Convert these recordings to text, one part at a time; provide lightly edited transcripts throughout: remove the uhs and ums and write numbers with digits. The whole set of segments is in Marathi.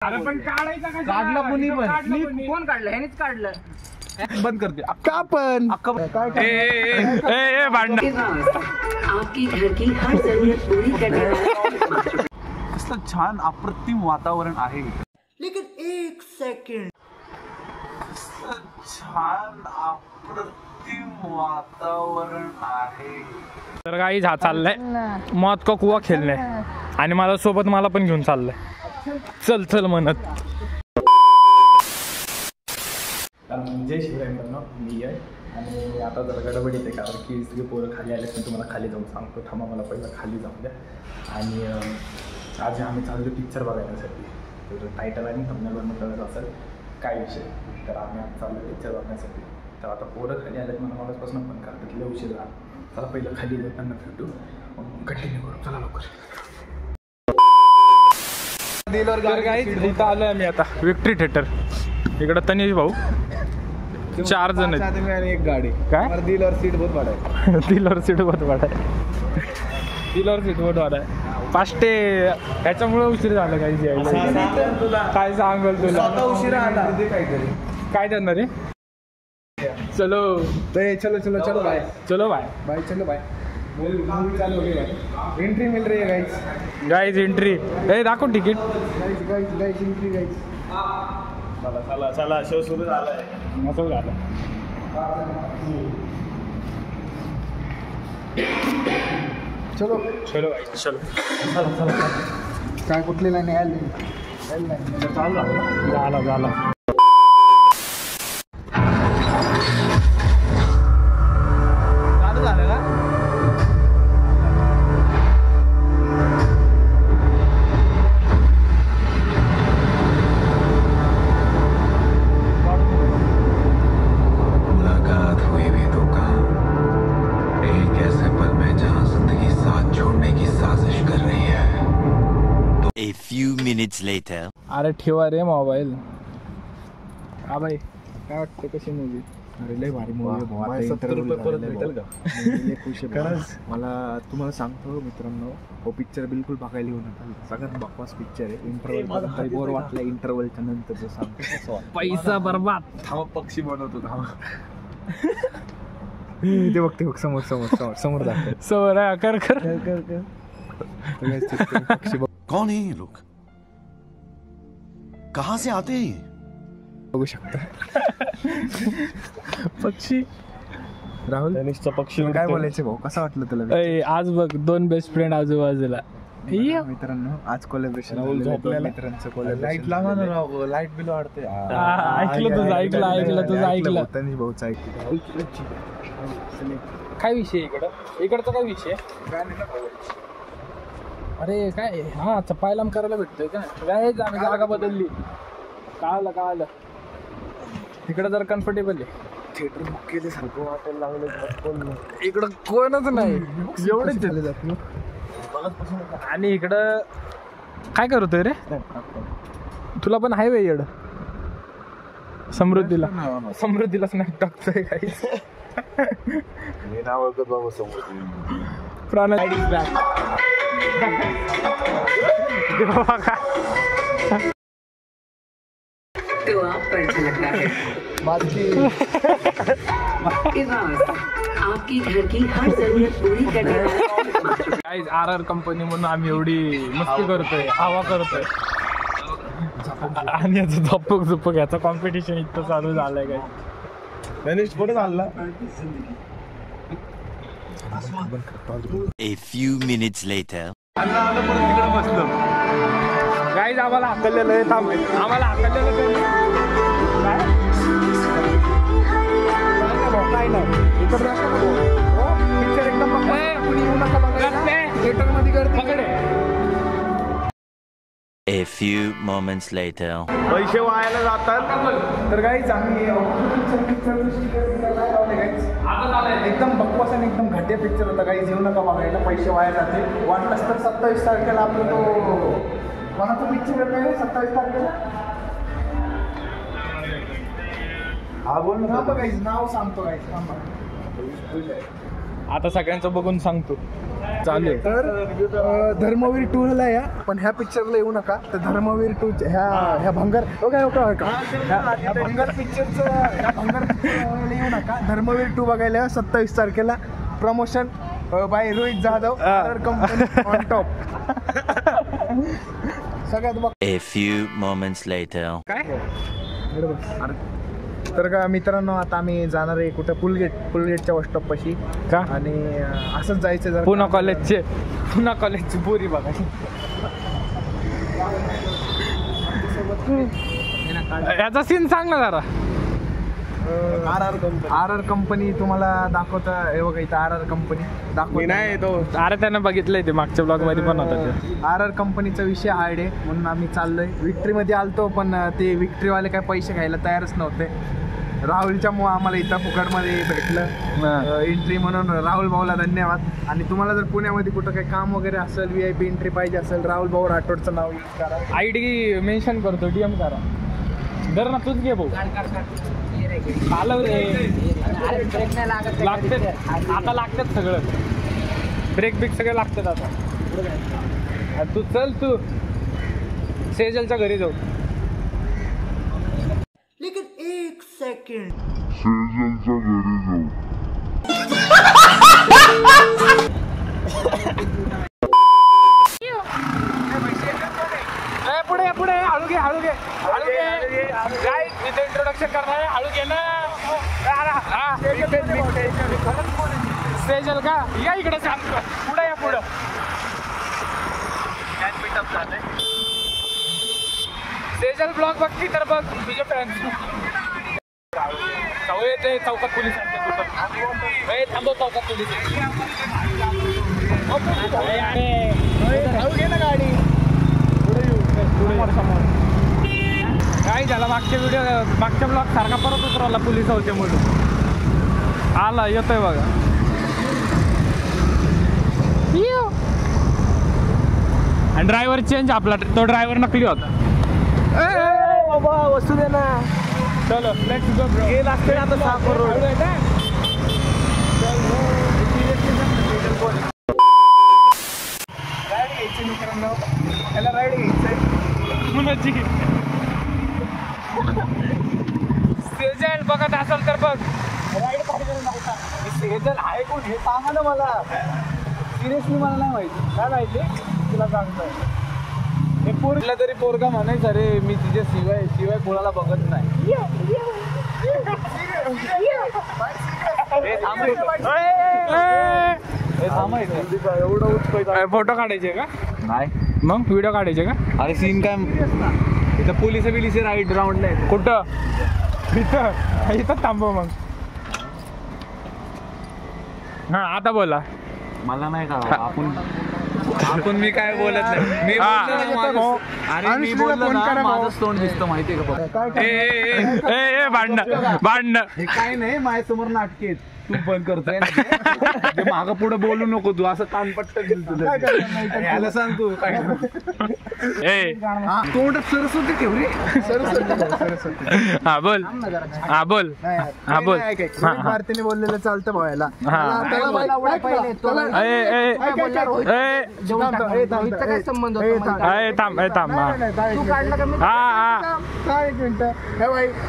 अरे पण काढायचा का? काढला कोणी पण? कोण काढलं? ह्यानेच काढलं. बंद करते का पण आपकी घर की हर जरूरत पूरी करने वाला कसलं छान अप्रतिम वातावरण आहे. लेकिन एक सेकंड, छान अप्रतिम वातावरण आहे. तर काही हा चाललाय मौत का कुवा खेळणे आणि मला सोबत मला पण घेऊन चाललंय. चल चल म्हणत. जय शिवराय मित्रांनो, मी आहे आणि आता जरा गडबड येते कारण की सगळे पोरं खाली आले पण तुम्हाला खाली जाऊन सांगतो. थांबा, मला पहिलं खाली जाऊ द्या. आणि आज आम्ही चाललो पिक्चर बघण्यासाठी. तर टायटल आणि थंबनेलवरून कळत असेल काय विषय. तर आम्ही आज चाललो पिक्चर बघण्यासाठी. तर आता पोरं खाली आले मला मगाचपासून पण करतात लय उशीर झाला. चला पहिलं खाली जाऊ, त्यांना भेटू, कंटिन्यू करू. चला लवकर. इथं आलो आहे मी आता विक्ट्री थिएटर. इकडं तनिष भाऊ 4 जण आहेत. एक गाडी काय दिल और सीट बहुत बड़ा है. दिल और सीट बहुत बड़ा है. दिल और सीट बहुत बड़ा है. पाष्टे ह्याच्यामुळे उशीर झालं काही काय सांगल तुला. उशिरा आला काय देणार रे. चलो चलो चलो चलो बाय. चलो बाय बाय चलो बाय. मूवी चालू हो गई. एंट्री मिल रही है गाइस. Guys entry. ए दाखव तिकीट. Guys guys guys entry guys. चला चला चला शो सुरू झालाय. मस्त झालं. चलो चलो गाईज चलो. चला चला काय कुठली लाईन आली झाला झाला. चालू झालं का. मुलाकात हुई भी तो कहाँ, एक ऐसे पल में जहाँ जिंदगी साथ छोड़ने की साजिश कर रही है. A few minutes later. अरे ठेवा रे मोबाईल. हा भाई काय वाटतं कशी मूवी. अरे लय भारी मूवी. मला तुम्हाला सांगतो मित्रांनो, हो पिक्चर बिलकुल बघायला येऊ नका. सगळ्यात बकवास पिक्चर आहे. इंटरव्हल बोर वाटला. इंटरव्हलच्या नंतरचं सांगतो पैसा बर्बाद. थांबा पक्षी बनवतो. थांबा ते बघते बघ समोर समोर समोर समोर दाखव. सर कर कर कर कर पक्षी कौन है ये लोग? कहाँ से आते हैं ये? बघू शकता. पक्षी. राहुल तनिषचा पक्षी काय बोलायचं भाऊ. कसं वाटलं तुला. आज बघ 2 बेस्ट फ्रेंड आजूबाजूला. मित्रांनो आज कोलॅबरेशन. राहुल झोपलेला. मित्रांचं कोलॅबरेशन. लाईट लावा ना राव. लाईट बिल वाढते. ऐकलं तुझं ऐकलं. तनिष भाऊचं ऐकलं. काय विषय इकडचा काय विषय. अरे काय हा चपायला करायला भेटतोय का काय. आम्ही जागा बदलली. कळालं तिकडं जर कम्फर्टेबल आहे. थिएटर बुक केल्यासारखं वाटायला लागलं. इकडं कोणच नाही. एवढेच झाले जात. आणि इकडं काय करतोय रे. तुला पण आहे वे येड. समृद्धीला स्नॅप टाकतोय काही. मी नाव ओळखत बाबा समृद्धी. तो आप पर झलकता है. आपकी घर की हर जरूरत पूरी करने वाला गाईज RR कंपनी म्हणून आम्ही एवढी मस्ती करतोय, हवा करतोय. आणि याचं झपक याचं कॉम्पिटिशन इतकं चालू झालंय. काय गणेश पुढे चालला. A few minutes later. Guys आम्हाला हाकललेलं आहे. थांब आम्हाला हाकललेलं काय नाही. पिक्चर एकदम कुणी येऊ नका बघायला. थिएटर मध्ये गर्दी. A few moments later. पैसे वायाला जातात. तर गाईच आम्ही एकदम बकवास आणि एकदम घटिया पिक्चर होता. काही येऊ नका बघायला. पैसे वाया जाते. वाटलंच तर 27 तारखेला आपलं तो कोणाचा पिक्चर येत नाही. 27 तारखेला हा बोल ना. गाईज नाव सांगतो. गाईज आता सगळ्यांचं बघून सांगतो. चालू आहे. तर धर्मवीर 2ला या, पण ह्या पिक्चरला येऊ नका. तर धर्मवीर 2 ह्या भंगार ह्या भंगार पिक्चरला येऊ नका. धर्मवीर 2 बघायला या 27 तारखेला. Promotion by Rohit Jadhav, company on top. सगळ्यात बघ. A few moments later. काय तर का मित्रांनो, आता आम्ही जाणार आहे कुठं पुलगेटच्या बस स्टॉप पाशी का? आणि असंच जायचं जरा पुन्हा कॉलेजची बोरी बघा. याचा सीन सांग ना जरा. आर कंपनी तुम्हाला दाखवता. हे बघा इथं आर कंपनी दाखवत नाही तो. अरे त्यानं बघितलंय ते मागच्या ब्लॉग मध्ये पण होता ते. आर कंपनीचा विषय हार्ड आहे म्हणून आम्ही चाललोय. विक्ट्रीमध्ये आलतो पण ते विक्ट्रीवाले काय पैसे घ्यायला तयारच नव्हते. राहुलच्या मुळे आम्हाला इथं फुकटमध्ये भेटलं एंट्री म्हणून. राहुल भाऊला धन्यवाद. आणि तुम्हाला जर पुण्यामध्ये कुठं काही काम वगैरे असेल, VIP एंट्री पाहिजे असेल, राहुल भाऊ राठोडचं नाव यूज करा. ID मेन्शन करतो, DM करा. दर ना तूच घे भाऊ. आलं रे. लागतात आता, लागतात सगळं. ब्रेक सगळे लागतात आता. तू चल, तू सेजलच्या घरी जाऊ. लेकिन एक सेकंड पुढे हळू घे. गाईस, इथे इंट्रोडक्शन करणार आहे. हळू घे ना. सेजल का? या इकडे सांगतो. पुढे या. सेजल ब्लॉग बघती तर बघ तुझ्या फॅन्स. येते चौकात पोलीस थांबव. चौकात पोलीस. घे ना गाडी. काय झालं मागच्या ब्लॉग सारखा परत उतरवला पोलीस होते म्हणून. आला येतोय बघा. आणि ड्रायव्हर चेंज आपला. तो ड्रायव्हर नकली होता. बाबा वस्तू दे ना. चलो लेट्स गो ब्रो. हे लागते आता 6 करोड. राईड घ्यायची मित्रांनो. त्याला राईड घ्यायचंय. सेजल बघत असेल तर बघ. राईड पाहिजे नव्हता. सेजल आहे कोण हे सांगा ना मला. सिरियसली मला नाही माहिती. काय माहिती तुला सांगतोय. हे पोरला तरी पोरगा म्हणायचं रे, मी तिच्या शिवाय कोणाला बघत नाही. फोटो काढायचे का? नाही मग व्हिडिओ काढायचे का? अरे सीन काय इथं पोलिस राईड राऊंडला आहे. कुठं? इथं थांबव मग. हा आता बोला. मला नाही का आपण मी काय बोलत नाही. मी बोललो ना माझं तोंड दिसतं माहितीये का? भांडण हे काय नाही, माझ्यासमोर नाटके आहेत. तू बंद करतोय मागं पुढे बोलू नको. तू असं कानपट्ट दिल तुझं. याला सांग तू काय तोंडात सरस्वती ठेव रे. सरस्वती. हा बोल. भारतीने बोललेलं चालतं भावायला.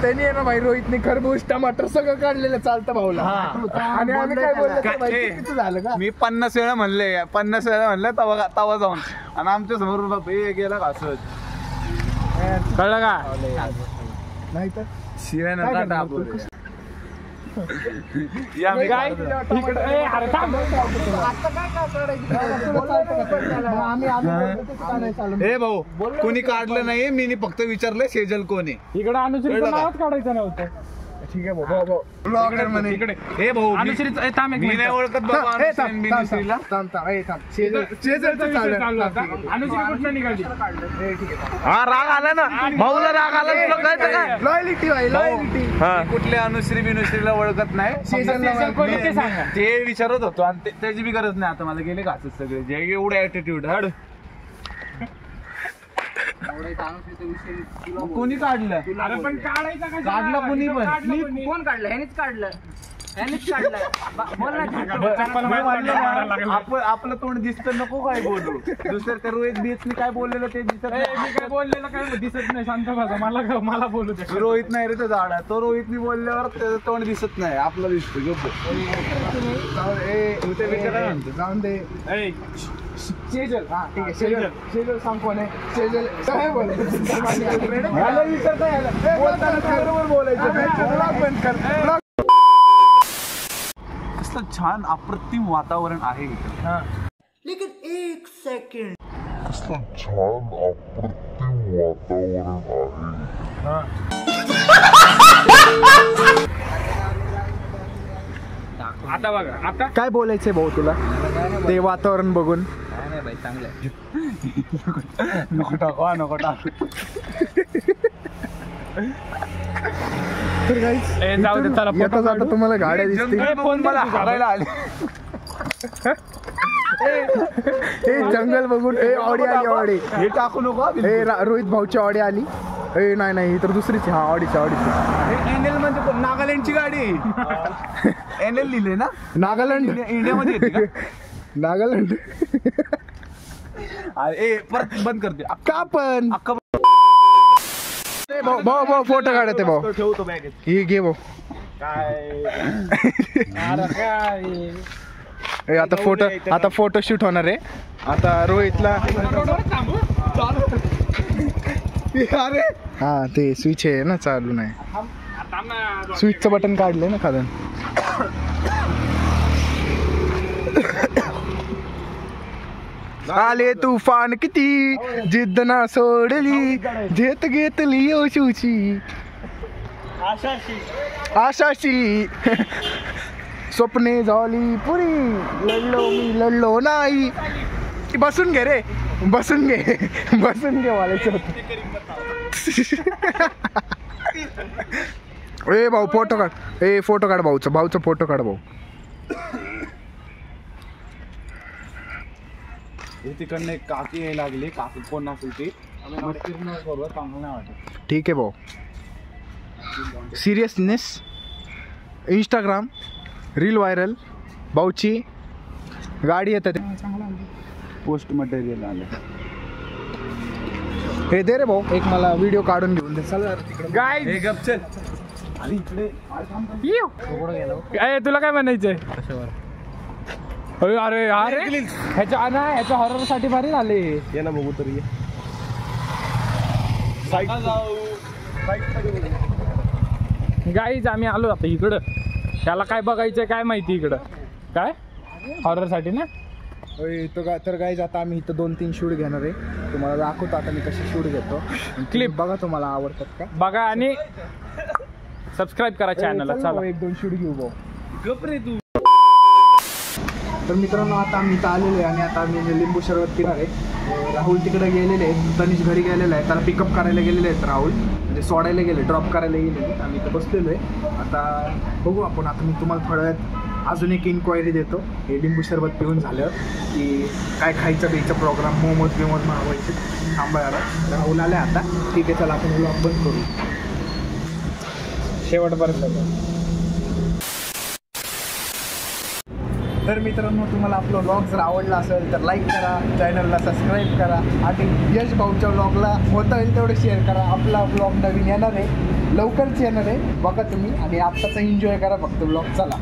त्यांनी आहे ना भाई, रोहितने खरबूज टमाटर सगळं काढलेलं चालतं भाऊला. आणि आम्ही काय बोललो झालं का? मी 50 वेळा म्हणलं तवा जाऊन. आणि आमच्या समोर गेला घासत. कळलं का? नाही तर शिवाय नका हे भाऊ कोणी काढलं नाही. मी फक्त विचारलंय सेजल कोण आहे. इकडे अनुश्रीचं नावच काढायचं नव्हतं. ठीक आहे भाऊ. ब्लॉगर म्हणे इकडे हे भाऊ अनुश्रीचं मी नाही ओळखत बाबा अनुश्रीला. अनुश्री कुठं निघाली? हा राग आला ना भाऊला. राग आला तुला कळतं काय? लॉयलिटी भाई, लॉयलिटी. कुठल्या अनुश्रीला ओळखत नाही. कोणी ते सांगा. ते विचारत होतो आणि त्याची बी गरज नाही. आता मला गेले घासत सगळे जे एवढे ऍटिट्यूड. हड कोणी काढलं? अरे पण काढायचं काढलं कोणी पण. कोण काढलं? ह्यानेच काढलं. आपलं तोंड दिसतं नको काय बोलू दुसरं त्या रोहित बीएसनी काय बोललेलं ते दिसत मी काय बोललेलं काय दिसत नाही. शांत बसा. मला बोलू दे. रोहित नाही रे तो झाडा तो रोहितनी बोलल्यावर त्याचं तोंड दिसत नाही आपलं दिसतं जाऊन दे शेजल. हा ठीक आहे शेजल सांग कोण आहे शेजल काय बोलायचं कसलं छान अप्रतिम वातावरण आहे इथं. लेकिन एक सेकंड आता बघा आता काय बोलायचंय भाऊ तुला ते वातावरण बघून? नको टाकू तर guys, ए, जाऊ दे, चला, येता जाता तुम्हाला गाड्या दिसतील. फोन मला हारायला आले जंगल बघून ऑडी आली ऑडी. हे टाकू नको रोहित भाऊची ऑडी आली. नाही ही तर दुसरीच आहे. हा ऑडीची एनएल म्हणजे नागालँडची गाडी एनएल लिहिले ना नागालँड इंडियामध्ये येते का नागालँड ए परत बंद करते का पण अख्खा भाऊ फोटो काढते भाऊ. ठेवतो बॅगेत ही घे भाऊ. आता फोटो शूट होणार आहे. आता रोहितला अरे हा ते स्विच आहे ना चालू नाही. स्विचचं बटन काढलंय ना खालून. आले तुफान किती जिद्द ना सोडली झेत घेतली ओशूची आशाशी स्वप्ने झाली पुरी लढलो नाही. बसून घे रे बसून घे बोलायचं होतं. ए भाऊ फोटो काढ. फोटो काढ भाऊचा फोटो काढ भाऊ. तिकडनं एक काकी यायला लागली काकी कोण नसेल ती चांगलं नाही वाटत. ठीक आहे भाऊ. सिरियसनेस इंस्टाग्राम रील व्हायरल भाऊची गाडी येतात. पोस्ट मटेरियल आलं हे दे रे भाऊ एक मला व्हिडिओ काढून घेऊन दे. चल गाय तुला काय म्हणायचंय? अरे ह्याच्या हॉरर साठी भारी झाले. ये ना बघू तरी गाईज आम्ही आलो आता इकडं. त्याला काय बघायचंय काय माहिती इकडं काय हॉरर साठी ना. तर गाईज आता आम्ही इथं 2-3 शूट घेणार आहे. तुम्हाला दाखवतो आता मी कशी शूट घेतो. क्लिप बघा तुम्हाला आवडतात का बघा आणि सबस्क्राईब करा चॅनलला. चला 1-2 शूट घेऊ भाऊ. गप रे तू. तर मित्रांनो आता आम्ही इथं आलेलो आहे आणि आता आम्ही लिंबू सरबत पिणार आहे. राहुल तिकडे गेलेले आहेत. तनिष घरी गेलेला आहे. त्याला पिकअप करायला गेलेले आहेत राहुल म्हणजे सोडायला गेले ड्रॉप करायला गेलेले. आम्ही इथं बसलेलो आहे. आता बघू आपण. आता मी तुम्हाला थोड्या वेळात अजून एक इन्क्वायरी देतो. हे लिंबू सरबत पिऊन झाल्यावर की काय खायचं प्यायचं प्रोग्राम मोमोज मागवायचे थांबायला. राहुल आले आता. ठीक आहे चला आपण व्लॉग बंद करू. शेवटपर्यंत. तर मित्रांनो तुम्हाला आपला व्लॉग जर आवडला असेल तर लाईक करा चॅनलला सबस्क्राईब करा आणि यश भाऊच्या व्लॉगला होता होईल तेवढं शेअर करा. आपला व्लॉग नवीन येणार आहे लवकरच येणार आहे बघा तुम्ही आणि आत्ताचा एन्जॉय करा फक्त व्लॉग. चला